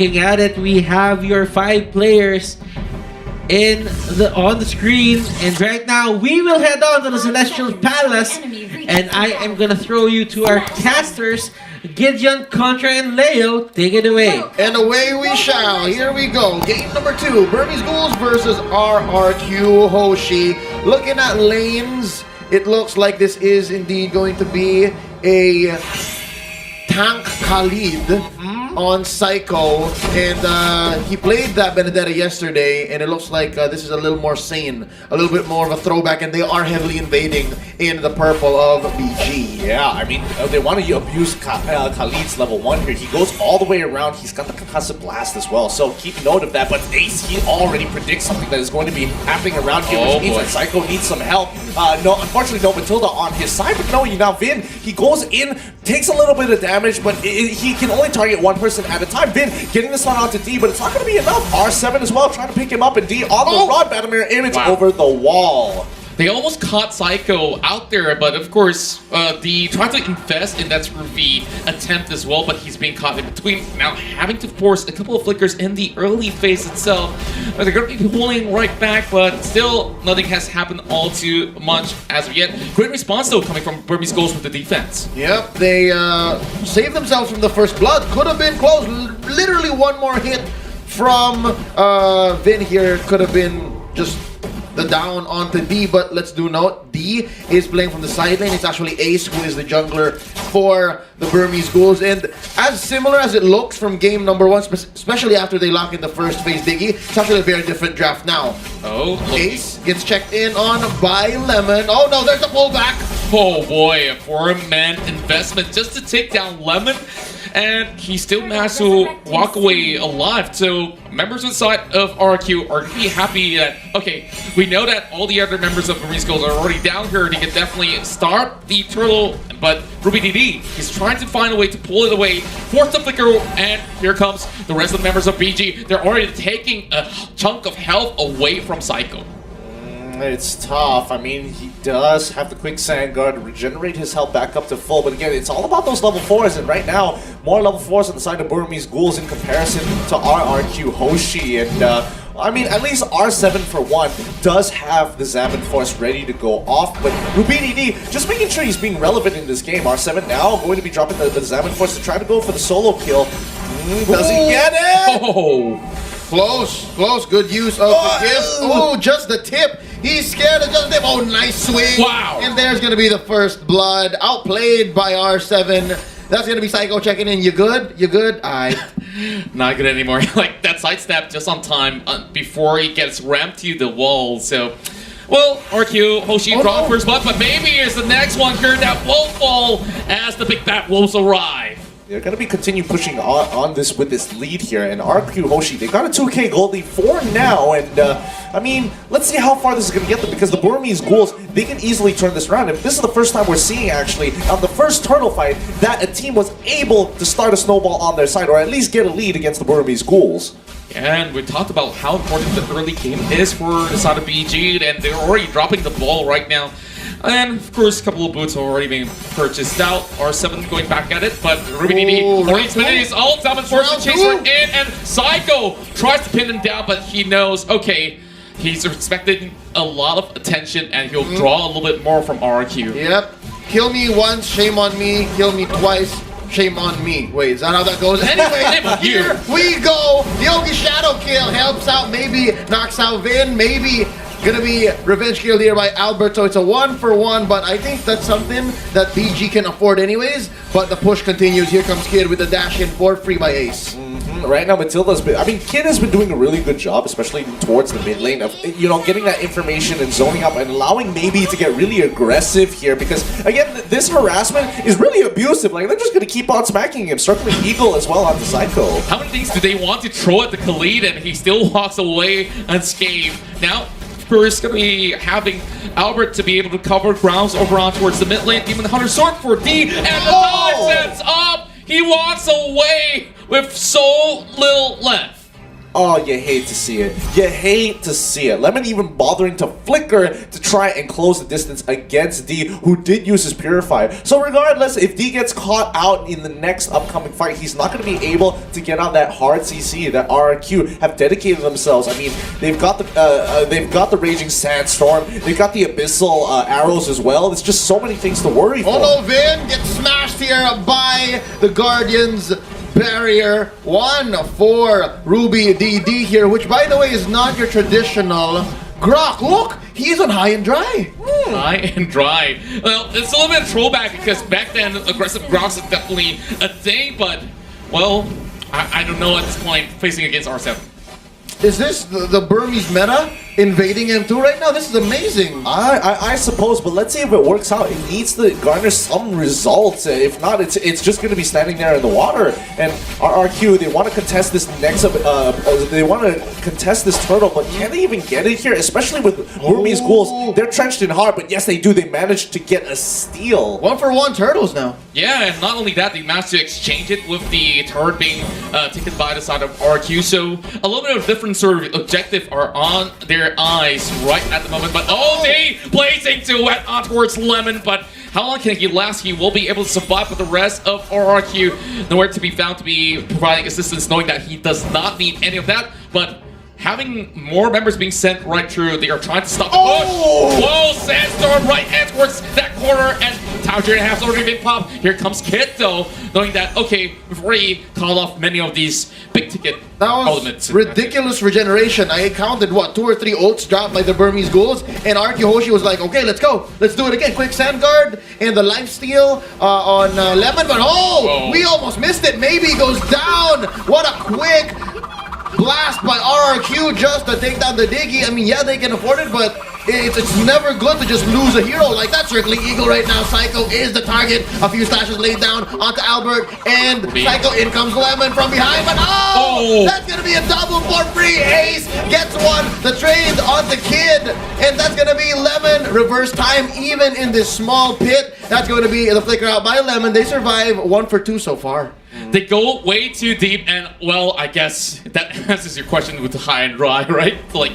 looking at it, we have your 5 players on the screen, and right now we will head on to the Celestial Palace, and I am gonna throw you to our casters, Gideon, Contra, and Leo. Take it away. And away we shall. Here we go. Game number 2, Burmese Ghouls versus Rrq Hoshi. Looking at lanes, it looks like this is indeed going to be a Tank Khalid on Psycho, and he played that Benedetta yesterday, and it looks like this is a little more sane, a little bit more of a throwback, and they are heavily invading in the purple of BG. Yeah, I mean, they want to abuse Khalid's level 1 here. He goes all the way around. He's got the concussive blast as well, so keep note of that. But Ace, he already predicts something that is going to be happening around here, which means that Psycho needs some help. No, unfortunately, no Matilda on his side, but no, now Vin, he goes in, takes a little bit of damage, but he can only target one person at a time. Vin getting this one onto D, but it's not going to be enough. R7 as well, trying to pick him up, and D on the rod, battle mirror image over the wall. They almost caught Psycho out there, but of course, the trying to invest in that Screwfy attempt as well, but he's being caught in between. Now having to force a couple of flickers in the early phase itself. They're going to be pulling right back, but still nothing has happened all too much as of yet. Great response though coming from Burmese Ghouls with the defense. Yep, they saved themselves from the first blood. Could have been close. Literally one more hit from Vin here could have been just the down onto D, but let's do note, D is playing from the side lane. It's actually Ace who is the jungler for the Burmese Ghouls, and as similar as it looks from game number 1, especially after they lock in the first phase Diggy, it's actually a very different draft now. Ace gets checked in on by Lemon. Oh no, there's a pullback! Oh boy, a 4-man investment just to take down Lemon, and he still managed to walk away alive. So members inside of RQ are going to be happy that, okay, we know that all the other members of Burmese Ghouls are already down here. They can definitely start the turtle, but Ruby DD is trying to find a way to pull it away, force the flicker, and here comes the rest of the members of BG. They're already taking a chunk of health away from Psycho. It's tough. I mean, he does have the quicksand guard to regenerate his health back up to full, but again, it's all about those level 4s, and right now, more level 4s on the side of Burmese Ghouls in comparison to Rrq Hoshi, and I mean, at least R7 for one does have the Zaman Force ready to go off, but Rubini D just making sure he's being relevant in this game. R7 now going to be dropping the Zaman Force to try to go for the solo kill. Does he get it? Oh! Close, good use of the gift. Oh, just the tip. He's scared of just the tip. Oh, nice swing. Wow. And there's going to be the first blood. Outplayed by R7. That's going to be Psycho checking in. You good? You good? Not good anymore. Like, that sidestep just on time before he gets rammed to the wall. So, well, RQ Hoshi draw first blood, but maybe here's the next one here that won't fall as the big bad wolves arrive. They're going to be continue pushing on this with this lead here, and Rrq Hoshi, they got a 2K gold lead for now, and I mean, let's see how far this is going to get them, because the Burmese Ghouls, they can easily turn this around. If this is the first time we're seeing, actually, on the first turtle fight, that a team was able to start a snowball on their side, or at least get a lead against the Burmese Ghouls. And we talked about how important the early game is for the side of BG, and they're already dropping the ball right now. And of course, a couple of boots are already being purchased out. R7 going back at it, but Rubini already spinning his ult. Zaman forced to chase her in, and Psycho tries to pin him down, but he knows, okay, he's expecting a lot of attention, and he'll draw a little bit more from RQ. Yep. Kill me once, shame on me. Kill me twice, shame on me. Wait, is that how that goes? Anyway, here we go. The Yogi Shadow kill helps out, maybe knocks out Vin, maybe gonna be revenge kill here by Albert, so it's a 1-for-1, but I think that's something that BG can afford anyways, but the push continues. Here comes Kid with the dash in for free by Ace. Right now, Matilda's been, I mean, Kid has been doing a really good job, especially towards the mid lane of, you know, getting that information and zoning up and allowing maybe to get really aggressive here, because again, this harassment is really abusive. Like, they're just gonna keep on smacking him, circling Eagle as well onto Psycho. How many things do they want to throw at the Khalid, and he still walks away unscathed? Now, is going to be having Albert to be able to cover grounds over on towards the mid lane. Demon Hunter sword for D, and the dodge sets up. He walks away with so little left. Oh, you hate to see it. You hate to see it. Lemon even bothering to flicker to try and close the distance against D, who did use his Purify. So regardless, if D gets caught out in the next upcoming fight, he's not going to be able to get on that hard CC that RRQ have dedicated themselves. I mean, they've got the Raging Sandstorm, they've got the Abyssal arrows as well. There's just so many things to worry for. Oh no, Vin gets smashed here by the Guardians. Barrier 1 for Ruby DD here, which by the way is not your traditional Rrq. Look, he's on high and dry. High and dry. Well, it's a little bit of throwback because back then aggressive Rrq is definitely a thing, but well, I don't know at this point facing against R7. Is this the Burmese meta invading M2 right now? This is amazing. I suppose, but let's see if it works out. It needs to garner some results. If not, it's just going to be standing there in the water. And RRQ, they want to contest this next. They want to contest this turtle, but can they even get it here? Especially with Burmese Ghouls, they're trenched in hard. But yes, they do. They managed to get a steal. 1-for-1 turtles now. Yeah, and not only that, they managed to exchange it with the turret being taken by the side of RQ. So a little bit of different sort of objective are on their eyes right at the moment. But they blazing to wet on towards Lemon. But how long can he last? He will be able to survive, but the rest of RRQ nowhere to be found to be providing assistance, knowing that he does not need any of that. But having more members being sent right through, they are trying to stop the push. Whoa, Sandstorm right hand towards that corner, and Tower Drain has already been popped. Here comes Kit though, knowing that, okay, we've already called off many of these big ticket elements. That was ridiculous regeneration. I counted, what, 2 or 3 ults dropped by the Burmese Ghouls, and Rrq Hoshi was like, okay, let's go. Let's do it again. Quick Sand Guard, and the lifesteal on Lemon, but we almost missed it. Maybe goes down. What a quick blast by RRQ just to take down the Diggy. I mean, yeah, they can afford it, but it's never good to just lose a hero like that. Circling Eagle right now. Psycho is the target. A few slashes laid down onto Albert, and Psycho, in comes Lemon from behind, but that's gonna be a double for free. Ace gets one. The trade on the Kid, and that's gonna be Lemon. Reverse time even in this small pit. That's going to be the flicker out by Lemon. They survive 1 for 2 so far. They go way too deep, and well, I guess that answers your question with the high and dry, right? Like,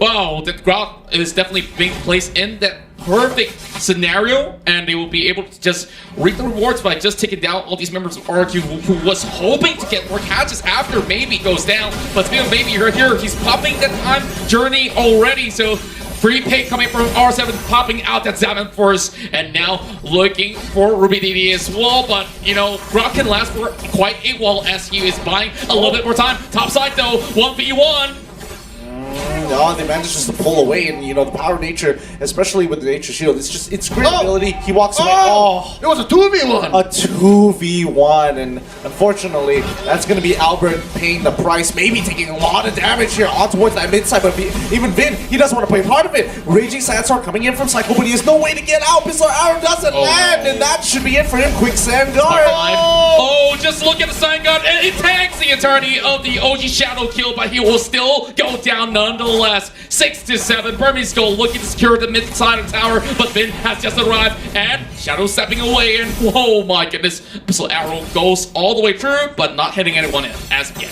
wow, the Rrq is definitely being placed in that perfect scenario, and they will be able to just reap the rewards by just taking down all these members of RRQ who was hoping to get more catches after maybe goes down. But speaking of maybe, you're here, he's popping the time journey already, so free pay coming from R7, popping out that Zaman Force, and now looking for Ruby DD as well. But, you know, Rrq can last for quite a while as he is buying a little bit more time. Top side, though, 1v1. No, they managed just to pull away, and you know the power of nature, especially with the nature shield, it's great ability. He walks away. It was a 2v1. A 2v1, and unfortunately, that's going to be Albert paying the price, maybe taking a lot of damage here on towards that mid side. But even Vin, he doesn't want to play part of it. Raging Sandstorm coming in from Psycho, but he has no way to get out. Pistol Arrow doesn't land, and that should be it for him. Quick Sand Guard. Just look at the Sand Guard, and it tanks the entirety of the OG Shadow kill, but he will still go down nonetheless. 6-7. Burmese Ghoul looking to secure the mid side of tower, but Vin has just arrived, and Shadow stepping away, and oh my goodness, Pistol Arrow goes all the way through, but not hitting anyone in as of yet.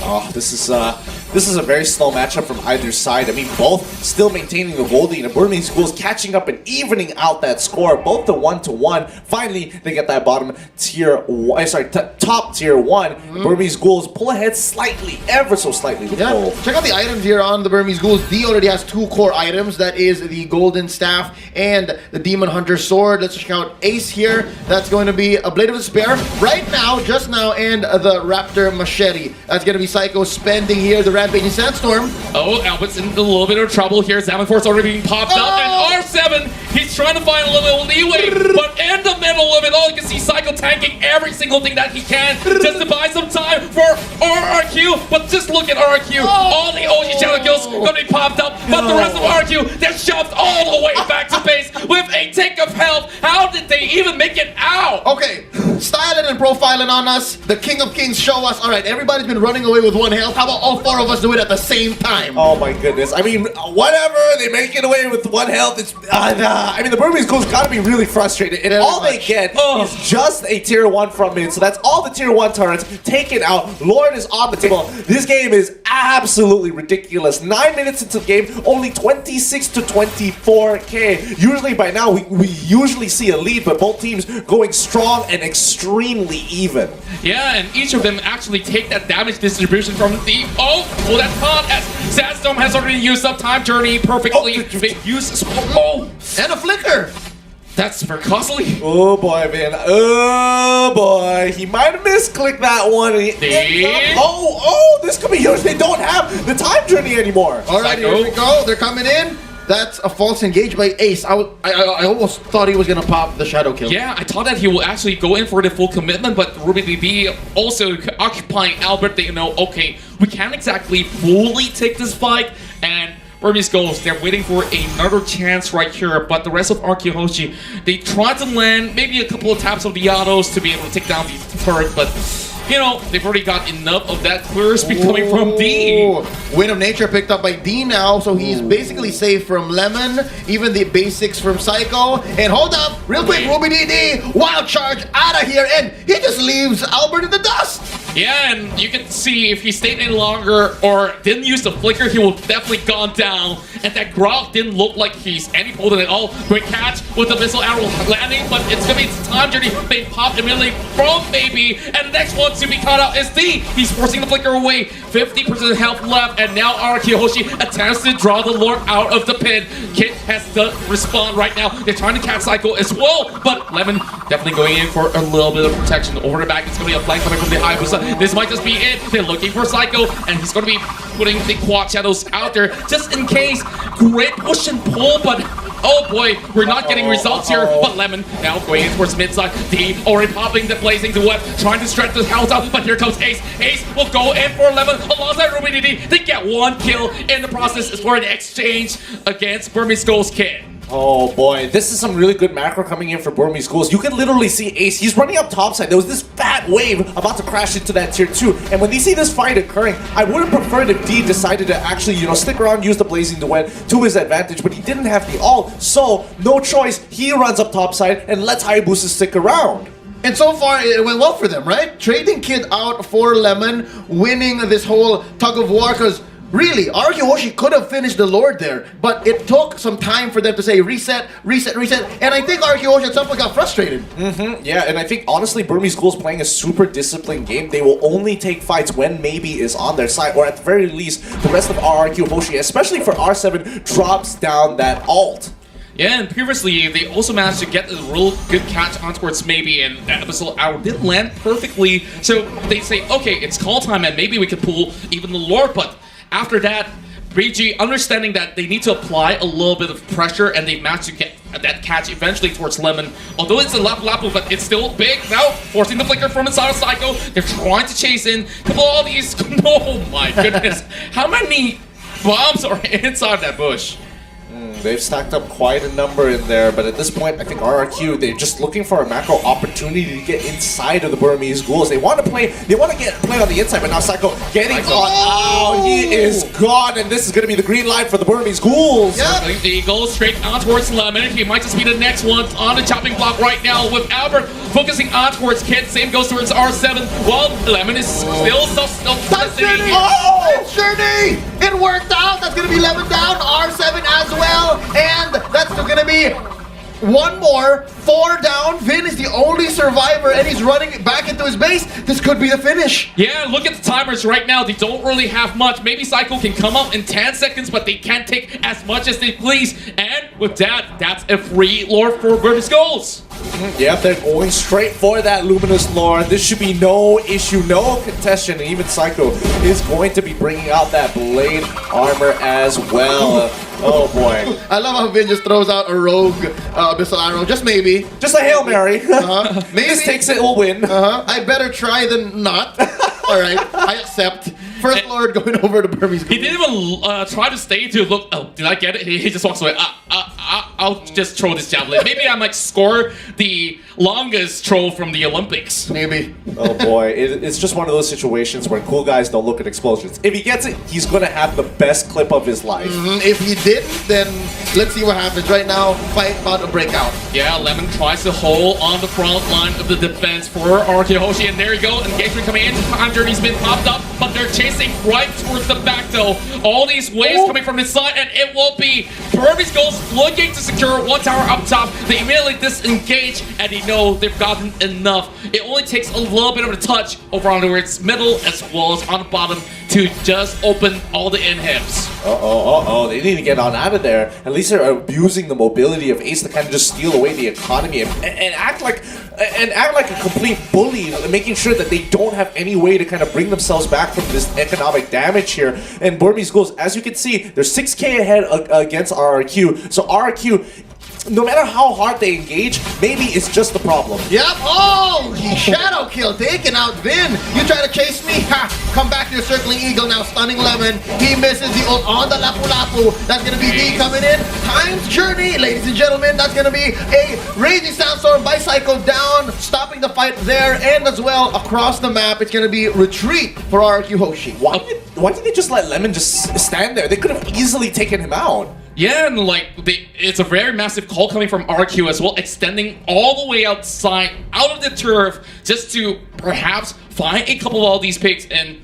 Oh, this is a very slow matchup from either side. I mean, both still maintaining the Goldie, and Burmese Ghouls catching up and evening out that score, both the 1-1. Finally, they get that bottom tier, top tier 1. Burmese Ghouls pull ahead slightly, ever so slightly with gold. Check out the items here on the Burmese Ghouls. D already has 2 core items. That is the Golden Staff and the Demon Hunter Sword. Let's check out Ace here. That's going to be a Blade of Despair right now, just now, and the Raptor Machete. That's going to be Psycho spending here the Rampaging Sandstorm. Albert's in a little bit of trouble here. Zaman Force already being popped up, and R7, he's trying to find a little leeway, but in the middle of it all, you can see Psycho tanking every single thing that he can just to buy some time for RRQ. But just look at RRQ. All the OG Shadow kills gonna be popped up, but the rest of RRQ, they're shoved all the way back to base with a tick of health. How did they even make it out? Okay. styling and profiling on us. The King of Kings show us, all right, everybody's been running away with 1 health. How about all 4 of us do it at the same time? Oh my goodness. I mean, whatever, they make it away with 1 health. It's I mean, the Burmese Ghouls gotta be really frustrated. And all they get is just a tier 1 from mid. So that's all the tier 1 turrets taken out. Lord is on the table. This game is absolutely ridiculous. 9 minutes into the game, only 26 to 24k. Usually by now, we usually see a lead, but both teams going strong and extremely even. Yeah, and each of them actually take that damage distribution from the... Oh, that's caught as Sandstorm has already used up Time Journey perfectly. They use... Oh, And a flicker. that's very costly. Oh boy, man. Oh boy. He might have misclicked that one. And this could be huge. They don't have the Time Journey anymore. All right, here we go. They're coming in. That's a false engage by Ace. I almost thought he was going to pop the shadow kill. Yeah, I thought that he will actually go in for the full commitment, but Ruby BB also occupying Albert. They know, okay, we can't exactly fully take this fight, and Burmese Ghouls, they're waiting for another chance right here, but the rest of Rrq Hoshi, they tried to land maybe a couple of taps of the autos to be able to take down the turret, but you know, they've already got enough of that clear speed coming from D. Wind of Nature picked up by D now, so he's basically safe from Lemon, even the basics from Psycho. And hold up, real quick, Ruby DD, wild charge out of here, and he just leaves Albert in the dust. Yeah, and you can see if he stayed any longer or didn't use the flicker, he would definitely gone down. And that Grok didn't look like he's any potent at all. Great catch with the missile arrow landing, but it's gonna be Time Journey being popped immediately from Baby. And the next one to be caught out is D. He's forcing the flicker away. 50% health left, and now Rrq Hoshi attempts to draw the Lord out of the pin. Kit has to respond right now. They're trying to catch Psycho as well, but Lemon definitely going in for a little bit of protection. Over the back, it's gonna be a flank coming from the Hayabusa. This might just be it. They're looking for Psycho, and he's gonna be putting the quad shadows out there just in case. Great push and pull, but oh boy, we're not getting results here. But Lemon now going in towards mid side. D already popping the blazing duet, trying to stretch the house out, but here comes Ace. Ace will go in for Lemon alongside Ruby DD. They get 1 kill in the process for an exchange against Burmese Ghouls Kid. Oh boy, this is some really good macro coming in for Burmese Ghouls. You can literally see Ace, he's running up topside. There was this fat wave about to crash into that tier 2. And when you see this fight occurring, I would have preferred if D decided to actually, stick around, use the Blazing Duet to his advantage, but he didn't have the ult. So, no choice, he runs up topside and lets Hayabusa stick around. And so far, it went well for them, right? Trading Kid out for Lemon, winning this whole tug of war, because really, Rrq Hoshi could have finished the Lord there, but it took some time for them to say reset, reset, reset, and I think Rrq Hoshi at some point got frustrated. Yeah, and I think honestly, Burmese Ghouls playing a super disciplined game. They will only take fights when maybe is on their side, or at the very least, the rest of Rrq Hoshi, especially for R7, drops down that ult. Yeah, and previously, they also managed to get a real good catch on towards maybe, and that Abyssal Arrow did land perfectly. So they say, okay, it's call time, and maybe we could pull even the Lord, but after that, BG understanding that they need to apply a little bit of pressure, and they managed to get that catch eventually towards Lemon. Although it's a Lapu, but it's still big. Now, forcing the flicker from inside of Psycho. They're trying to chase in. Couple of all these. Oh my goodness. How many bombs are inside that bush? They've stacked up quite a number in there, but at this point, I think Rrq, they're just looking for a macro opportunity to get inside of the Burmese Ghouls. They want to play on the inside, but now Psycho getting caught out. He is gone, and this is going to be the green light for the Burmese Ghouls. Yep. He goes straight on towards Lemon. He might just be the next one on the chopping block right now with Albert focusing on towards Kid. Same goes towards R7. Well, Lemon is still Touch Journey! Oh! It's Journey! It worked out! That's gonna be Lemon down, R7 as well, and that's still gonna be 1 more, 4 down. Vin is the only survivor, and he's running back into his base. This could be the finish. Yeah, look at the timers right now. They don't really have much. Maybe Psycho can come up in 10 seconds, but they can't take as much as they please. And with that, that's a free Lord for Burmese Ghouls. Yep, they're going straight for that Luminous Lord. This should be no issue, no contestation. And even Psycho is going to be bringing out that blade armor as well. Oh boy. I love how Vin just throws out a rogue Abyssal Arrow. Just maybe. Just a Hail Mary. Maybe. This takes it, we'll win. I better try than not. Alright, I accept. First Lord going over to Burmese Ghouls. He didn't even try to stay to look. Oh, did I get it? He just walks away. I'll just throw this javelin. Maybe I might score the longest throw from the Olympics. Maybe. Oh boy, it's just one of those situations where cool guys don't look at explosions. If he gets it, he's gonna have the best clip of his life. If he didn't, then let's see what happens. Right now, fight about to break out. Yeah, Lemon tries to hold on the front line of the defense for Rrq Hoshi, and there you go. Engagement coming in. Time journey's been popped up, but they're chasing right towards the back though. All these waves coming from this side, and it will be Burmese Ghouls looking to secure one tower up top. They immediately disengage, and they know they've gotten enough. It only takes a little bit of a touch over on its middle as well as on the bottom to just open all the inhibs. They need to get on out of there. At least they're abusing the mobility of Ace to kind of just steal away the economy and act like a complete bully, making sure that they don't have any way to kind of bring themselves back from this economic damage here. And Burmese Ghouls, as you can see, they're 6k ahead against RRQ. So RRQ, no matter how hard they engage, maybe it's just the problem. Yep. Oh, he shadow kill, taking out Vin. You try to chase me? Ha! Come back to your circling eagle now, stunning Lemon. He misses the ult on the Lapu Lapu. That's gonna be D coming in. Time's journey, ladies and gentlemen. That's gonna be a raging sandstorm bicycle down, stopping the fight there, and as well across the map. It's gonna be retreat for Rrq Hoshi. Why did they just let Lemon just stand there? They could have easily taken him out. Yeah, and like it's a very massive call coming from RQ as well, extending all the way outside, out of the turf, just to perhaps find a couple of all these picks, and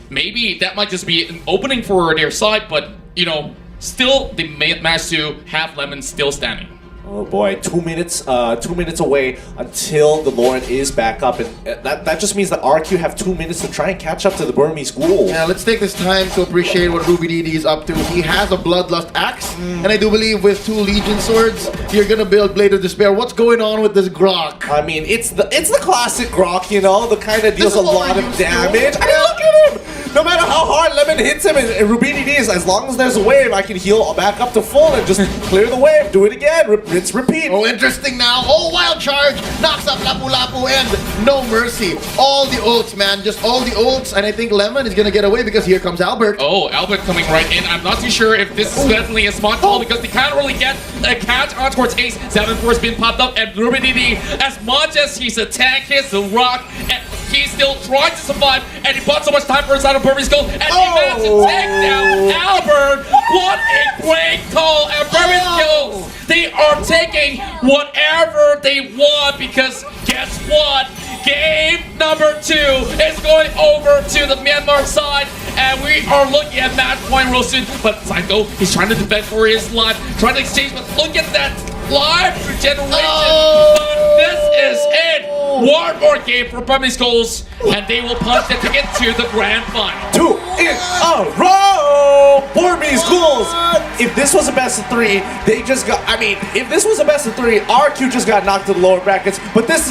maybe that might just be an opening for their side, but you know, still they managed to have Lemon still standing. Oh boy, 2 minutes away until the Lauren is back up, and that just means that RQ have 2 minutes to try and catch up to the Burmese Ghouls. Yeah, let's take this time to appreciate what Ruby DD is up to. He has a Bloodlust axe, and I do believe with 2 Legion swords, you're gonna build Blade of Despair. What's going on with this Rrq? I mean, it's the classic Rrq, you know, the kind that deals This a is what lot we're of used to. damage. I mean, look at him! No matter how hard Lemon hits him, and Ruby DD is, as long as there's a wave, I can heal back up to full and just clear the wave, do it again, rinse, repeat. Oh, interesting now. Oh, wild charge. Knocks up Lapu Lapu and no mercy. All the ults, man. Just all the ults. And I think Lemon is going to get away because here comes Albert. Oh, Albert coming right in. I'm not too sure if this is definitely a smart call because they can't really get a catch on towards Ace. 7-4 has been popped up, and Ruby DD, as much as he's a tank, hits the rock, and he's still trying to survive, and he bought so much time for his side of Burmese Ghouls, and he managed to take down Albert. What a great call, and Burmese Ghouls, they are taking whatever they want, because guess what? Game number 2 is going over to the Myanmar side, and we are looking at match point real soon. But Psycho, he's trying to defend for his life, trying to exchange, but look at that live regeneration. But this is it. One more game for Burmese Ghouls, and they will punch their ticket to the grand final. 2 in a row! Burmese Ghouls! If this was a best of 3, they just got, I mean, if this was a best of 3, RQ just got knocked to the lower brackets, but this